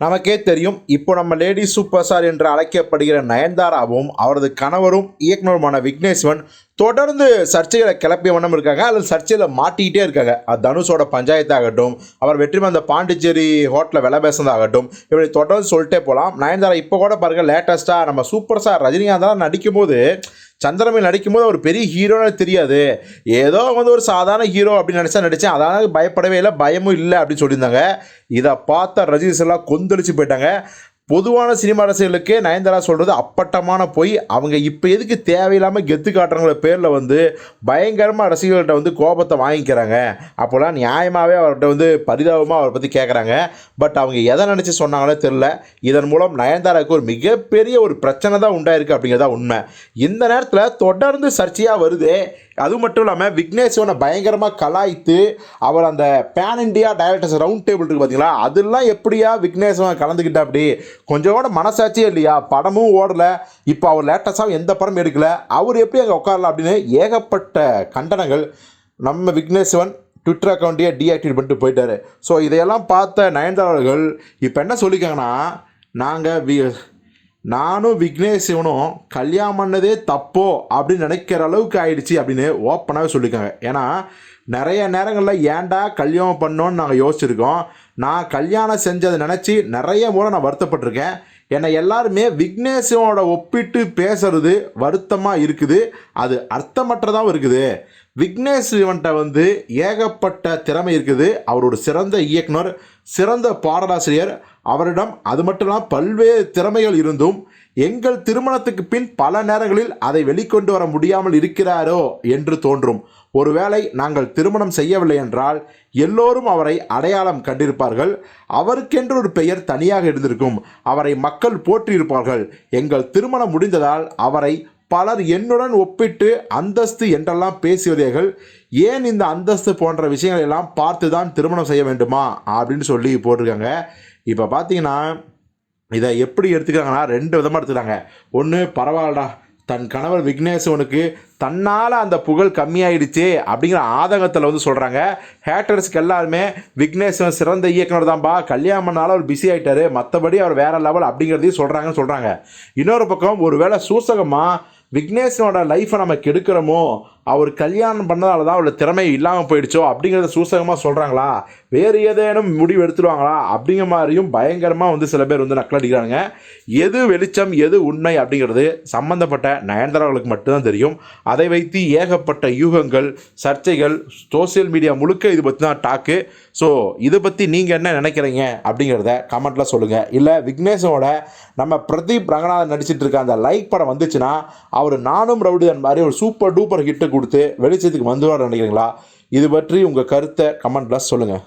நமக்கே தெரியும், இப்போ நம்ம லேடி சூப்பர் ஸ்டார் என்று அழைக்கப்படுகிற நயன்தாராவும் அவரது கணவரும் இயக்குனருமான விக்னேஸ்வன் தொடர்ந்து சர்ச்சைகளை கிளப்பிய வண்ணம் இருக்காங்க, அல்லது சர்ச்சையில் மாட்டிக்கிட்டே இருக்காங்க. அது தனுஷோட பஞ்சாயத்தாகட்டும், அவர் வெற்றிமாறன் பாண்டிச்சேரி ஹோட்டலில் விலை பேசுனதாகட்டும், இப்படி தொடர்ந்து சொல்லிட்டே போகலாம். நயன்தாரா இப்போ கூட பாருங்கள், லேட்டஸ்ட்டாக நம்ம சூப்பர் ஸ்டார் ரஜினிகாந்த் நடிக்கும்போது, சந்திரமுகி நடிக்கும்போது அவர் பெரிய ஹீரோன்னு தெரியாது, ஏதோ ஒரு சாதாரண ஹீரோ அப்படின்னு நடித்தேன், அதாவது பயப்படவே இல்லை, பயமும் இல்லை அப்படின்னு சொல்லியிருந்தாங்க. இதை பார்த்த ரஜினிஸ் எல்லாம் கொந்தளிச்சு போயிட்டாங்க. பொதுவான சினிமா ரசிகர்களுக்கு நயன்தாரா சொல்கிறது அப்பட்டமான போய், அவங்க இப்போ எதுக்கு தேவையில்லாமல் கெத்து காட்டுறவங்கள பேரில் பயங்கரமாக ரசிகர்கள்ட்ட கோபத்தை வாங்கிக்கிறாங்க. அப்போலாம் நியாயமாகவே அவர்கிட்ட பரிதாபமாக அவரை பற்றி கேட்குறாங்க. பட் அவங்க எதை நினச்சி சொன்னாங்களோ தெரில. இதன் மூலம் நயன்தாராவுக்கு ஒரு மிகப்பெரிய ஒரு பிரச்சனை தான் உண்டாயிருக்கு அப்படிங்கிறதா உண்மை. இந்த நேரத்தில் தொடர்ந்து சர்ச்சையாக வருது. அது மட்டும் இல்லாமல் விக்னேஸ்வனை பயங்கரமாக கலாய்த்து அவர் அந்த pan India directors round table இருக்குது பார்த்தீங்களா, அதெல்லாம் எப்படியா விக்னேஸ்வன் கலந்துக்கிட்டா? அப்படி கொஞ்சம் கூட மனசாட்சியே இல்லையா? படமும் ஓடலை, இப்போ அவர் லேட்டஸ்டாக எந்த படம் எடுக்கலை, அவர் எப்படி அங்கே உட்காரலாம் அப்படின்னு ஏகப்பட்ட கண்டனங்கள். நம்ம விக்னேஸ்வன் ட்விட்டர் அக்கௌண்ட்டையே டீஆக்டிவேட் பண்ணிட்டு போயிட்டார். ஸோ இதையெல்லாம் பார்த்த நயன்தாராவர்கள் இப்போ என்ன சொல்லியிருக்காங்கன்னா, நானும் விக்னேஸ்வனும் கல்யாணம் பண்ணதே தப்போ அப்படின்னு நினைக்கிற அளவுக்கு ஆயிடுச்சு அப்படின்னு ஓப்பனாகவே சொல்லியிருக்காங்க. ஏன்னா நிறைய நேரங்களில் ஏன்டா கல்யாணம் பண்ணோன்னு நாங்கள் யோசிச்சுருக்கோம். நான் கல்யாணம் செஞ்சதை நினச்சி நிறைய முறை நான் வருத்தப்பட்டிருக்கேன். என்னை எல்லாருமே விக்னேஸ்வனோட ஒப்பிட்டு பேசுறது வருத்தமாக இருக்குது, அது அர்த்தமற்றதாகவும் இருக்குது. விக்னேஸ்வன்ட்ட ஏகப்பட்ட திறமை இருக்குது. அவரோட சிறந்த இயக்குனர், சிறந்த பாடலாசிரியர். அவரிடம் அது மட்டும் இல்லாமல் பல்வேறு திறமைகள் இருந்தும் எங்கள் திருமணத்துக்கு பின் பல நேரங்களில் அதை வெளிக்கொண்டு வர முடியாமல் இருக்கிறாரோ என்று தோன்றும். ஒருவேளை நாங்கள் திருமணம் செய்யவில்லை என்றால் எல்லோரும் அவரை அடையாளம் கண்டிருப்பார்கள். அவருக்கென்று ஒரு பெயர் தனியாக இருந்திருக்கும். அவரை மக்கள் போற்றியிருப்பார்கள். எங்கள் திருமணம் முடிந்ததால் அவரை பலர் என்னுடன் ஒப்பிட்டு அந்தஸ்து என்றெல்லாம் பேசியவர்கள். ஏன் இந்த அந்தஸ்து போன்ற விஷயங்கள் எல்லாம் பார்த்து தான் திருமணம் செய்ய வேண்டுமா அப்படின்னு சொல்லி போட்டிருக்காங்க. இப்போ பார்த்தீங்கன்னா இதை எப்படி எடுத்துக்கிறாங்கன்னா, ரெண்டு விதமாக எடுத்துக்கிறாங்க. ஒன்று, பரவாயில்லடா, தன் கணவர் விக்னேஸ்வனுக்கு தன்னால் அந்த புகழ் கம்மியாயிடுச்சு அப்படிங்கிற ஆதங்கத்தில் சொல்கிறாங்க. ஹேட்டர்ஸ்க்கு எல்லாருமே விக்னேஸ்வன் சிறந்த இயக்குனர் தான்பா, கல்யாணம் பண்ணாலும் அவர் பிஸி ஆகிட்டார், மற்றபடி அவர் வேறு லெவல் அப்படிங்கிறதையும் சொல்கிறாங்க. இன்னொரு பக்கம், ஒரு வேளை சூசகமாக விக்னேஸ்வனோட லைஃப்பை நம்ம கெடுக்கிறோமோ, அவர் கல்யாணம் பண்ணதால தான் அவரோட திறமை இல்லாமல் போயிடுச்சோ அப்படிங்கிறத சூசகமாக சொல்கிறாங்களா, வேறு ஏதேனும் முடிவு எடுத்துருவாங்களா அப்படிங்கிற மாதிரியும் பயங்கரமாக சில பேர் நக்கலடிக்கிறாங்க. எது வெளிச்சம் எது உண்மை அப்படிங்கிறது சம்மந்தப்பட்ட நயன்தாராவுக்கு மட்டும்தான் தெரியும். அதை வைத்து ஏகப்பட்ட யூகங்கள், சர்ச்சைகள், சோசியல் மீடியா முழுக்க இது பற்றி தான் டாக்கு. ஸோ இதை பற்றி நீங்கள் என்ன நினைக்கிறீங்க அப்படிங்கிறத கமெண்ட்டில் சொல்லுங்கள். இல்லை விக்னேஷோட நம்ம பிரதீப் ரங்கநாதன் நடிச்சிட்டு இருக்க அந்த லைக் படம் வந்துச்சுன்னா அவர் நானும் ரவுடிதன் மாதிரி ஒரு சூப்பர் டூப்பர் ஹிட்டு கொடுத்து வெளிச்சத்துக்கு வந்துவார் நினைக்கிறீங்களா? இது பற்றி உங்கள் கருத்தை கமெண்ட்டில் சொல்லுங்கள்.